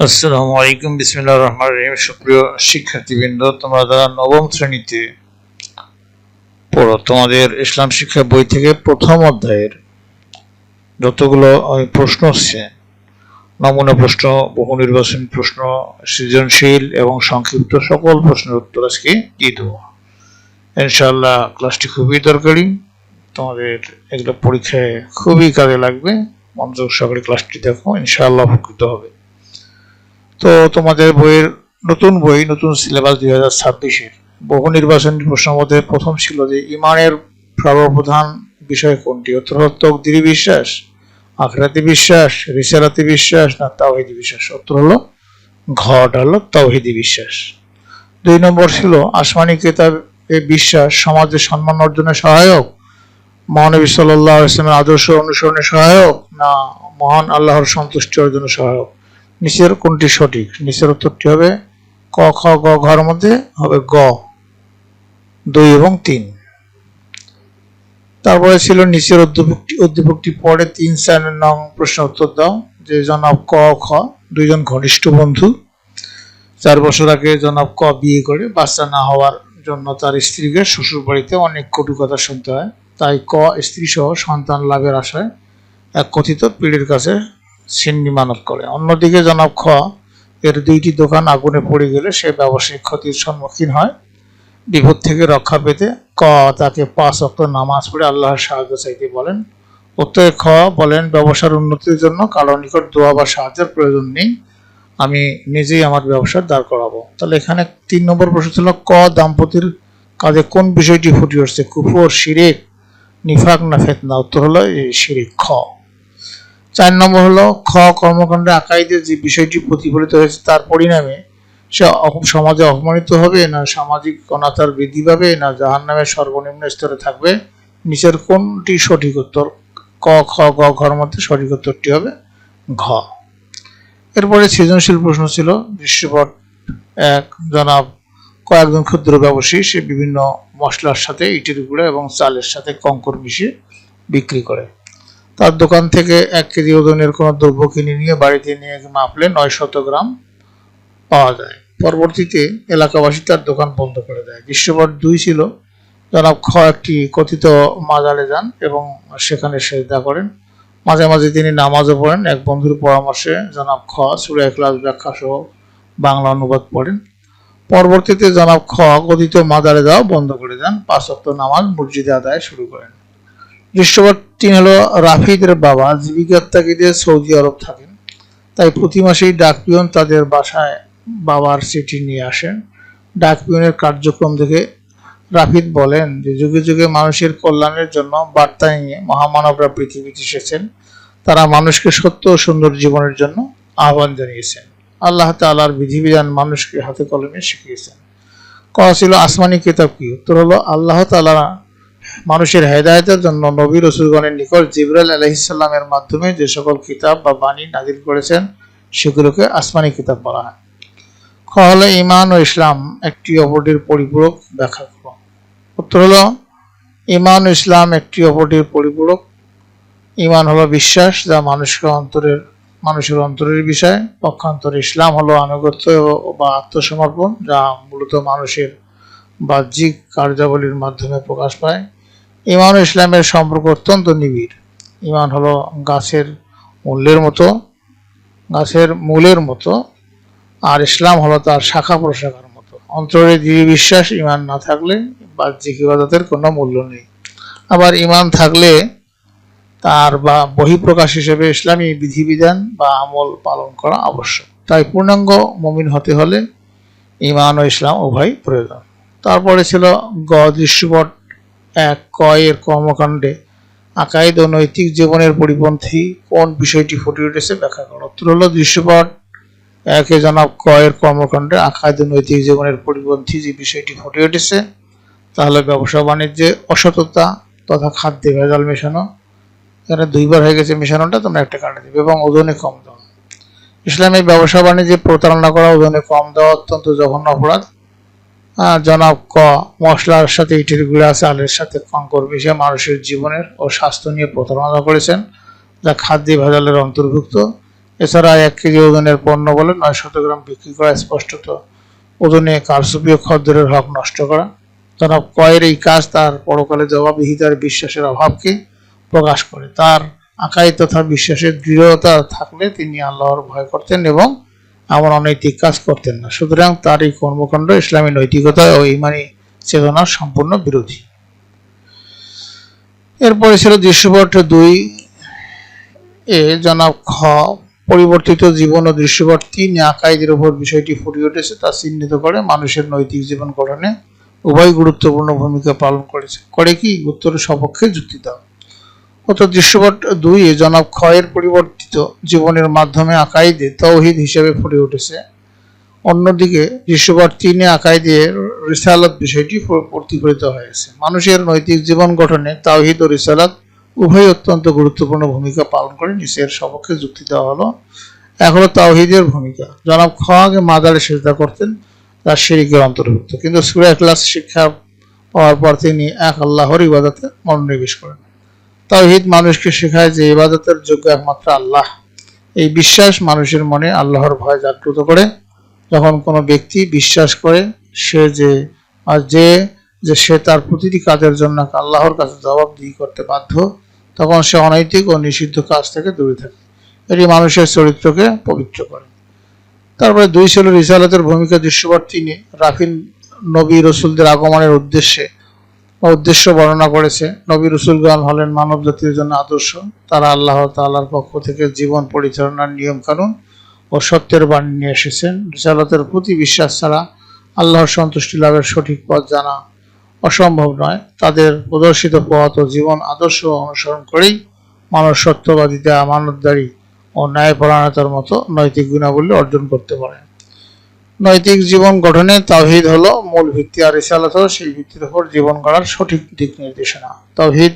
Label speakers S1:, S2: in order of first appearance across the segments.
S1: আসসালামু আলাইকুম, বিসমিল্লাহির রহমানির রহিম। সুপ্রিয় শিক্ষার্থীবৃন্দ, তোমরা যারা নবম শ্রেণীতে পড়ো, তোমাদের ইসলাম শিক্ষা বই থেকে প্রথম অধ্যায়ের যতগুলো প্রশ্ন হচ্ছে, নমুনা প্রশ্ন, বহু নির্বাচনী প্রশ্ন, সৃজনশীল এবং সংক্ষিপ্ত সকল প্রশ্নের উত্তর আজকে দিয়ে দেবো। ইনশাআল্লাহ ক্লাসটি খুবই দরকারি, তোমাদের এগুলো পরীক্ষায় খুবই কাজে লাগবে। মনোযোগ সহকারে ক্লাসটি দেখো, ইনশাআল্লাহ উপকৃত হবে। তো তোমাদের বইয়ের নতুন সিলেবাস 2026-এর বহু নির্বাচনী প্রশ্নের মধ্যে প্রথম ছিল যে ইমানের সর্বপ্রধান বিষয় কোনটি? উত্তর হলো তকদিরি বিশ্বাস, আখিরাতি বিশ্বাস, রিসালাতি বিশ্বাস না তাওহীদি বিশ্বাস। উত্তর হলো ঘটা হলো তাওহীদি বিশ্বাস। 2 নম্বর ছিল আসমানি কিতাবে বিশ্বাস সমাজে সম্মান অর্জনে সহায়ক, মহানবী সাল্লাল্লাহু আলাইহি ওয়াসাল্লামের আদর্শ অনুসরণে সহায়ক না মহান আল্লাহর সন্তুষ্টি অর্জনে সহায়ক। নিচের কোনটি সঠিক? নিচের উত্তরটি হবে ক, খ, গ, ঘর মধ্যে হবে গ, 2 এবং 3। তারপরে ছিল নিচের উদ্দীপকটি পড়ে 3-4 নং প্রশ্ন উত্তর দাও। যে জনাব ক, খ দুইজন ঘনিষ্ঠ বন্ধু। 4 বছর আগে জনাব ক বিয়ে করে বাচ্চা না হওয়ার জন্য তার স্ত্রীকে শ্বশুর বাড়িতে অনেক কটু কথা শুনতে হয়। তাই ক স্ত্রী সহ সন্তান লাভের আশায় এক কথিত পীরের কাছে সিন্নি মানত করে। অন্যদিকে জনাব খ এর 2টি দোকান আগুনে পড়ে গেলে সে ব্যবসায়িক ক্ষতির সম্মুখীন হয়। বিপদ থেকে রক্ষা পেতে ক তাকে 5 ওয়াক্ত নামাজ পড়ে আল্লাহর সাহায্য চাইতে বলেন। উত্তরে খ বলেন, ব্যবসার উন্নতির জন্য কারোর নিকট দোয়া বা সাহায্যের প্রয়োজন নেই, আমি নিজেই আমার ব্যবসা দাঁড় করাবো। তাহলে এখানে 3 নম্বর প্রশ্ন ছিল ক দাম্পতির কাজে কোন বিষয়টি ফুটে উঠছে? কুফর, শিরিক, নিফাক না ফিতনা? উত্তর হলো শিরিক, খ। 4 নম্বর হলো খ কর্মকাণ্ডে আকাইদের যে বিষয়টি প্রতিফলিত হয়েছে তার পরিণামে সে সমাজে অপমানিত হবে না সামাজিক অনাচার বৃদ্ধি পাবে না জাহান্নামের সর্বনিম্ন স্তরে থাকবে। নিচের কোনটি সঠিক উত্তর? ক, খ, গ, ঘর মধ্যে সঠিক উত্তরটি হবে ঘ। এরপরে সৃজনশীল প্রশ্ন ছিল দৃশ্যপট 1, জনাব কয়েকজন ক্ষুদ্র ব্যবসায়ী সে বিভিন্ন মশলার সাথে ইটের গুঁড়া এবং চালের সাথে কঙ্কর মিশিয়ে বিক্রি করে। তার দোকান থেকে 1 কেজি ওজনের কোনো দ্রব্য কিনে নিয়ে বাড়িতে নিয়ে মাপলে 900 গ্রাম পাওয়া যায়। পরবর্তীতে এলাকাবাসী তার দোকান বন্ধ করে দেয়। দৃশ্যপট 2 ছিল জনাব খ একটি কথিত মাজারে যান এবং সেখানে সেজদা করেন। মাঝে মাঝে তিনি নামাজও পড়েন। এক বন্ধুর পরামর্শে জনাব খ সূরা ইখলাস ব্যাখ্যা সহ বাংলা অনুবাদ পড়েন। পরবর্তীতে জনাব খ কথিত মাজারে যাওয়া বন্ধ করে দেন, 5 ওয়াক্ত নামাজ মসজিদে আদায় শুরু করেন। দৃশ্যপট 3 হলো রাফিদের বাবা জীবিকার তাগিদে সৌদি আরব থাকেন, তাই প্রতি মাসেই ডাকপিয়ন তাদের বাসায় বাবার চিঠি নিয়ে আসেন। ডাকপিয়নের কার্যক্রম দেখে রাফিদ বলেন যে যুগে যুগে মানুষের কল্যাণের জন্য বার্তা নিয়ে মহামানবরা পৃথিবীতে এসেছেন। তারা মানুষকে সত্য ও সুন্দর জীবনের জন্য আহ্বান জানিয়েছেন। আল্লাহ তাআলার বিধিবিধান মানুষকে হাতে কলমে শিখিয়েছেন। ক ছিল আসমানি কিতাব কি? উত্তর হলো আল্লাহ তাআলা মানুষের হেদায়েতের জন্য নবী রাসূলগণের নিকট জিবরাইল আলাইহিস সালামের মাধ্যমে যে সকল কিতাব বা বাণী নাযিল করেছেন সেগুলোকে আসমানি কিতাব বলা হয়। খ হলো ঈমান ও ইসলাম একটি অপরটির পরিপূরক, ব্যাখ্যা করো। উত্তর হলো ঈমান ও ইসলাম একটি অপরটির পরিপূরক। ঈমান হলো বিশ্বাস যা মানুষের অন্তরের বিষয়। পক্ষান্তরে ইসলাম হলো আনুগত্য বা আত্মসমর্পণ যা মূলত মানুষের বাহ্যিক কার্যাবলীর মাধ্যমে প্রকাশ পায়। ঈমান ও ইসলামের সম্পর্ক অত্যন্ত নিবিড়। ঈমান হলো গাছের মূলের মতো আর ইসলাম হলো তার শাখা প্রশাখার মতো। অন্তরে দৃঢ় বিশ্বাস ঈমান না থাকলে বাহ্যিক ইবাদতের কোনো মূল্য নেই। আবার ঈমান থাকলে তার বা বহিঃপ্রকাশ হিসেবে ইসলামী বিধিবিধান বা আমল পালন করা আবশ্যক। তাই পূর্ণাঙ্গ মুমিন হতে হলে ঈমান ও ইসলাম উভয় প্রয়োজন। তারপরে ছিল গ দৃশ্যপট 1 ক এর কর্মকাণ্ডে আকাইদ ও নৈতিক জীবনের পরিপন্থী কোন বিষয়টি ফুটে উঠেছে, ব্যাখ্যা করো। উত্তর হলো দৃশ্যপট 1 জনাব ক এর কর্মকাণ্ডে আকাইদ ও নৈতিক জীবনের পরিপন্থী যে বিষয়টি ফুটে উঠেছে তাহলে ব্যবসা বাণিজ্যে অসততা তথা খাদ্যে ভেজাল মেশানো, এখানে 2 বার হয়ে গেছে মেশানোটা, তোমরা একটা কাটে দিবে, এবং ওজনে কম দেওয়া। ইসলামী ব্যবসা বাণিজ্যে প্রতারণা করা, ওজনে কম দেওয়া অত্যন্ত জঘন্য অপরাধ। জনাব ক মশলার সাথে ইটের গুঁড়া চালের সাথে কঙ্কর মিশিয়ে মানুষের জীবনের ও স্বাস্থ্য নিয়ে প্রতারণা করেছেন যা খাদ্যে ভেজালের অন্তর্ভুক্ত। এছাড়া 1 কেজি ওজনের পণ্য বলে 900 গ্রাম বিক্রি করা স্পষ্টত ওজনে কারচুপি ও খদ্দরের হক নষ্ট করা। জনাব কয়ের এই কাজ তার পরকালে জবাবদিহিতার বিশ্বাসের অভাবকে প্রকাশ করে। তার আকাই তথা বিশ্বাসের দৃঢ়তা থাকলে তিনি আল্লাহর ভয় করতেন এবং এমন অনৈতিক কাজ করতেন না। সুতরাং তার এই কর্মকাণ্ড ইসলামী নৈতিকতা ও ইমানি চেতনার সম্পূর্ণ বিরোধী। এরপরে ছিল দৃশ্যপট 2 এ জনাব খ পরিবর্তিত জীবন ও দৃশ্যপট 3 এ আকাইদের উপর বিষয়টি ফুটে উঠেছে তা চিহ্নিত করে মানুষের নৈতিক জীবন গঠনে উভয় গুরুত্বপূর্ণ ভূমিকা পালন করেছে। করে কি উত্তরের সপক্ষে যুক্তি দাও। অত দৃশ্যপট 2 এ জনাব খ এর পরিবর্তিত জীবনের মাধ্যমে আকাইদে তাওহীদ হিসেবে ফুটে উঠেছে। অন্যদিকে দৃশ্যপট 3 এ আকাইদের রিসালাত বিষয়টি প্রতিফলিত হয়েছে। মানুষের নৈতিক জীবন গঠনে তাওহীদ ও রিসালাত উভয় অত্যন্ত গুরুত্বপূর্ণ ভূমিকা পালন করে। নিচের সপক্ষে যুক্তি দেওয়া হলো। এক হলো তাওহীদের ভূমিকা। জনাব খ আগে মাজারে সিজদা করতেন, তার শিরকের অন্তর্ভুক্ত, কিন্তু সূরা ইখলাস শিক্ষা পাওয়ার পর তিনি এক আল্লাহর ইবাদতে মনোনিবেশ করেন। তাওহীদ মানুষকে শেখায় যে ইবাদতের যোগ্য একমাত্র আল্লাহ। এই বিশ্বাস মানুষের মনে আল্লাহর ভয় জাগ্রত করে। যখন কোনো ব্যক্তি বিশ্বাস করে যে সে তার প্রতিটি কাজের জন্য আল্লাহর কাছে জবাবদিহি করতে বাধ্য, তখন সে অনৈতিক ও নিষিদ্ধ কাজ থেকে দূরে থাকে। এটি মানুষের চরিত্রকে পবিত্র করে। তারপরে 2 ছিল রিসালাতের ভূমিকা। দৃশ্যপট 3 এ রাফিন নবী রসুলদের আগমনের উদ্দেশ্য বর্ণনা করেছে। নবী রসুলগণ হলেন মানব জাতির জন্য আদর্শ। তারা আল্লাহ তাআলার পক্ষ থেকে জীবন পরিচালনার নিয়ম কানুন ও সত্যের বাণী নিয়ে এসেছেন। রিসালাতের প্রতি বিশ্বাস ছাড়া আল্লাহর সন্তুষ্টি লাভের সঠিক পথ জানা অসম্ভব নয়। তাদের প্রদর্শিত পথ ও জীবন আদর্শ অনুসরণ করেই মানুষ সত্যবাদিতা, আমানতদারি ও ন্যায়পরায়ণতার মতো নৈতিক গুণাবলী অর্জন করতে পারে। নৈতিক জীবন গঠনে তাওহীদ হলো মূল ভিত্তি, আর রিসালাত হলো সেই ভিত্তির উপর জীবন গড়ার সঠিক দিক নির্দেশনা। তাওহীদ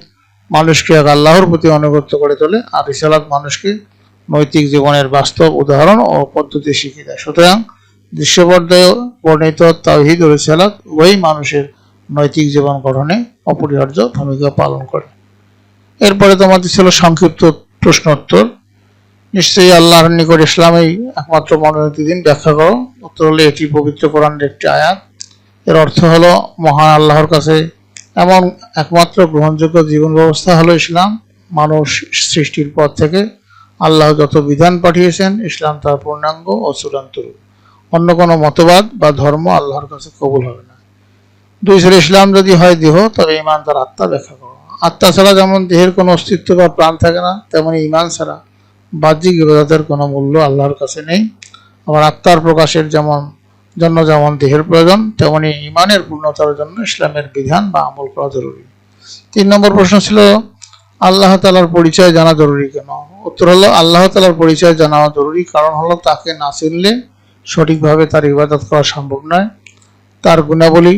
S1: মানুষকে এক আল্লাহর প্রতি অনুগত করে তোলে, আর রিসালাত মানুষকে নৈতিক জীবনের বাস্তব উদাহরণ ও পদ্ধতি শিখিয়ে দেয়। সুতরাং দৃশ্যপর্যায়ে বর্ণিত তাওহীদ ও রিসালাত উভয়ই মানুষের নৈতিক জীবন গঠনে অপরিহার্য ভূমিকা পালন করে। এরপরে তোমাদের ছিল সংক্ষিপ্ত প্রশ্নোত্তর। নিশ্চয়ই আল্লাহর নিকট ইসলামই একমাত্র মনোনীত দিন, ব্যাখ্যা করো। উত্তর হলো এটি পবিত্র কোরআনের একটি আয়াত। এর অর্থ হলো মহান আল্লাহর কাছে এমন একমাত্র গ্রহণযোগ্য জীবন ব্যবস্থা হলো ইসলাম। মানুষ সৃষ্টির পর থেকে আল্লাহ যত বিধান পাঠিয়েছেন, ইসলাম তার পূর্ণাঙ্গ ও চূড়ান্ত রূপ। অন্য কোনো মতবাদ বা ধর্ম আল্লাহর কাছে কবুল হবে না। 2 ছিল ইসলাম যদি হয় দেহ, তবে ঈমান তার আত্মা। ব্যাখ্যা করো। আত্মা ছাড়া যেমন দেহের কোনো অস্তিত্ব বা প্রাণ থাকে না, তেমনি ঈমান ছাড়া বাহ্যিক ইবাদতের কোনো মূল্য আল্লাহর কাছে নেই। আবার আত্মার প্রকাশের জন্য যেমন দেহের প্রয়োজন, তেমনি ঈমানের পূর্ণতার জন্য ইসলামের বিধান বা আমল করা জরুরি। 3 নম্বর প্রশ্ন ছিল আল্লাহ তাআলার পরিচয় জানা জরুরি কেন? উত্তর হলো আল্লাহ তাআলার পরিচয় জানা জরুরি কারণ হলো তাকে না চিনলে সঠিকভাবে তার ইবাদত করা সম্ভব নয়। তার গুণাবলী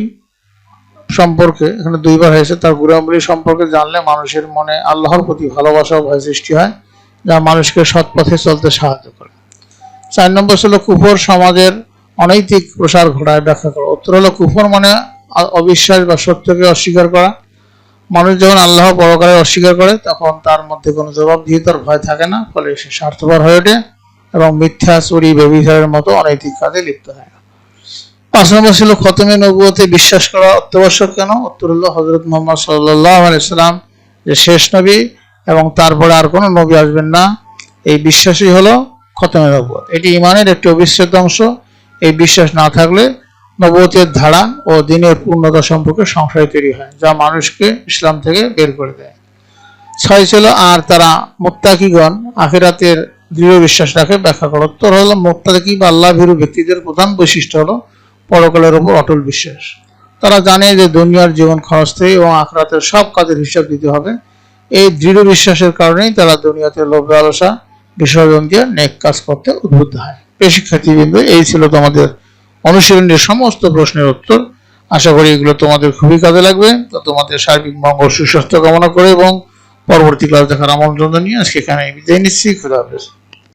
S1: সম্পর্কে এখানে 2 বার হয়েছে। তার গুণাবলী সম্পর্কে জানলে মানুষের মনে আল্লাহর প্রতি ভালোবাসা ও ভয় সৃষ্টি হয়, যা মানুষকে সৎ পথে চলতে সাহায্য করে। 4 নম্বর ছিল কুফর সমাজের অনৈতিক প্রসার ঘটায়। ব্যাখ্যা করো। উত্তর হলো কুফর মানে অবিশ্বাস বা সত্যকে অস্বীকার করা। মানুষ যখন আল্লাহ পরকালে অস্বীকার করে, তখন তার মধ্যে কোনো জবাবদিহিতার ভয় থাকে না, ফলে সে স্বার্থপর হয়ে ওঠে এবং মিথ্যা, চুরি, ব্যভিচারের মতো অনৈতিক কাজে লিপ্ত হয়। 5 নম্বর ছিল খতমে নবুয়তে বিশ্বাস করা অত্যাবশ্যক কেন? উত্তর হলো হযরত মুহাম্মদ সাল্লাল্লাহু আলাইহি ওয়াসাল্লাম যে শেষ নবী এবং তারপরে আর কোনো নবী আসবেন না, এই বিশ্বাসই হলো খতমে নবুয়ত। এটি ঈমানের একটি অবিচ্ছেদ্য অংশ। এই বিশ্বাস না থাকলে নবুয়তের ধারা ও দ্বীনের পূর্ণতা সম্পর্কে সংশয় তৈরি হয়, যা মানুষকে ইসলাম থেকে বের করে দেয়। 6 ছিল আর তারা মুত্তাকিগণ আখিরাতের দৃঢ় বিশ্বাস রাখে। ব্যাখ্যা করো। উত্তর হলো মুত্তাকি বা আল্লাহ ভীরু ব্যক্তিদের প্রধান বৈশিষ্ট্য হলো পরকালের উপর অটল বিশ্বাস। তারা জানে যে দুনিয়ার জীবন ক্ষণস্থায়ী এবং আখিরাতের সব কাজের হিসাব দিতে হবে। এই দৃঢ় বিশ্বাসের কারণেই তারা দুনিয়াতে লোভ লালসা বিসর্জন দিয়ে নেক কাজ করতে উদ্বুদ্ধ হয়। প্রিয় শিক্ষার্থীবৃন্দ, এই ছিল তোমাদের অনুশীলনের সমস্ত প্রশ্নের উত্তর। আশা করি এগুলো তোমাদের খুবই কাজে লাগবে। তো তোমাদের সার্বিক মঙ্গল সুস্বাস্থ্য কামনা করে এবং পরবর্তী ক্লাস দেখার আমন্ত্রণ নিয়ে আজকে এখানে বিদায় নিচ্ছি। খুদা হাফেজ।